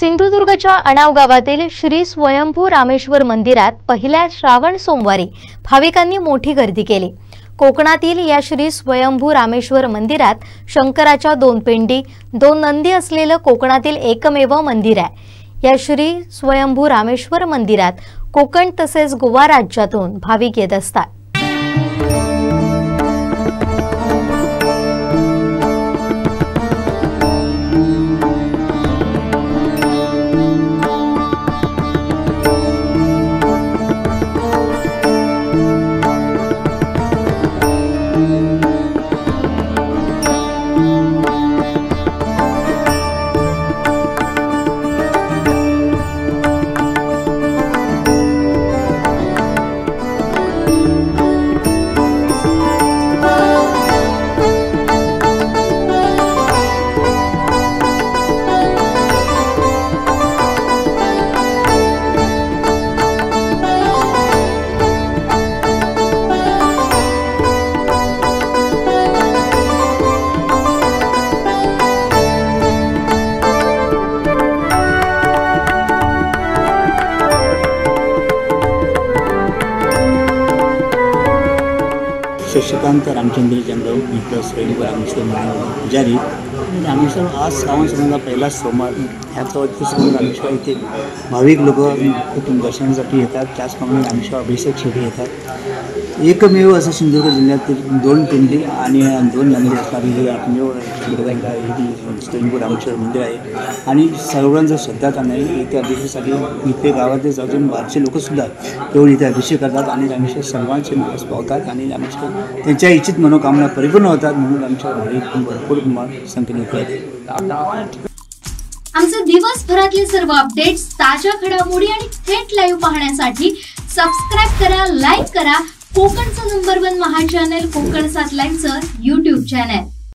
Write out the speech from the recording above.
सिंधुदुर्गच्या अणाव गावातील श्री स्वयंभू रामेश्वर मंदिरात पहिल्या श्रावण सोमवारी भाविकांनी मोठी गर्दी केली। कोकणातील या श्री स्वयंभू रामेश्वर मंदिरात शंकराच्या 2 पिंडी, 2 नंदी असलेले कोकणातील एकमेव मंदिर आहे। या श्री स्वयंभू रामेश्वर मंदिरात कोकण तसेच गोवा राज्यातून भाविक येत असतात। शशिकांत रामचंद्र जंगम मित्र स्वयंभू रामेश्वर मंदिर पुजारी। रामेश्वर आज श्रावण सोमवारचा पहिला सोमवार, ह्याचा उत्सव रामेश्वर इथे भाविक लोक कुटुंब दर्शनासाठी येतात। त्याचप्रमाणे रामेश्वर अभिषेकसाठी येतात। एकमेव असं सिंधुदुर्ग जिल्ह्यातील 2 पिंडी आणि 2 नंदी असणारी हे एकमेव स्वयंभू रामेश्वर मंदिर आहे आणि सर्वांचं श्रद्धास्थान आहे। इथे अभिषेकासाठी इथे गावातील अजून बाहेरचे लोकसुद्धा येऊन इथे अभिषेक करतात आणि रामेश्वर सर्वांचे मानस पावतात आणि रामेश्वर त्यांच्या इच्छित मनोकामना परिपूर्ण होतात, म्हणून रामेश्वर भाविक भरपूर संख्येने येतात। आमचे दिवसभरातले सर्व अपडेट्स, ताज्या घडामोडी आणि थेट लाईव्ह पाहण्यासाठी सबस्क्राइब करा, लाईक करा कोकणचं नंबर 1 महा चॅनल कोकण 7 लाईव्हचं YouTube चॅनल।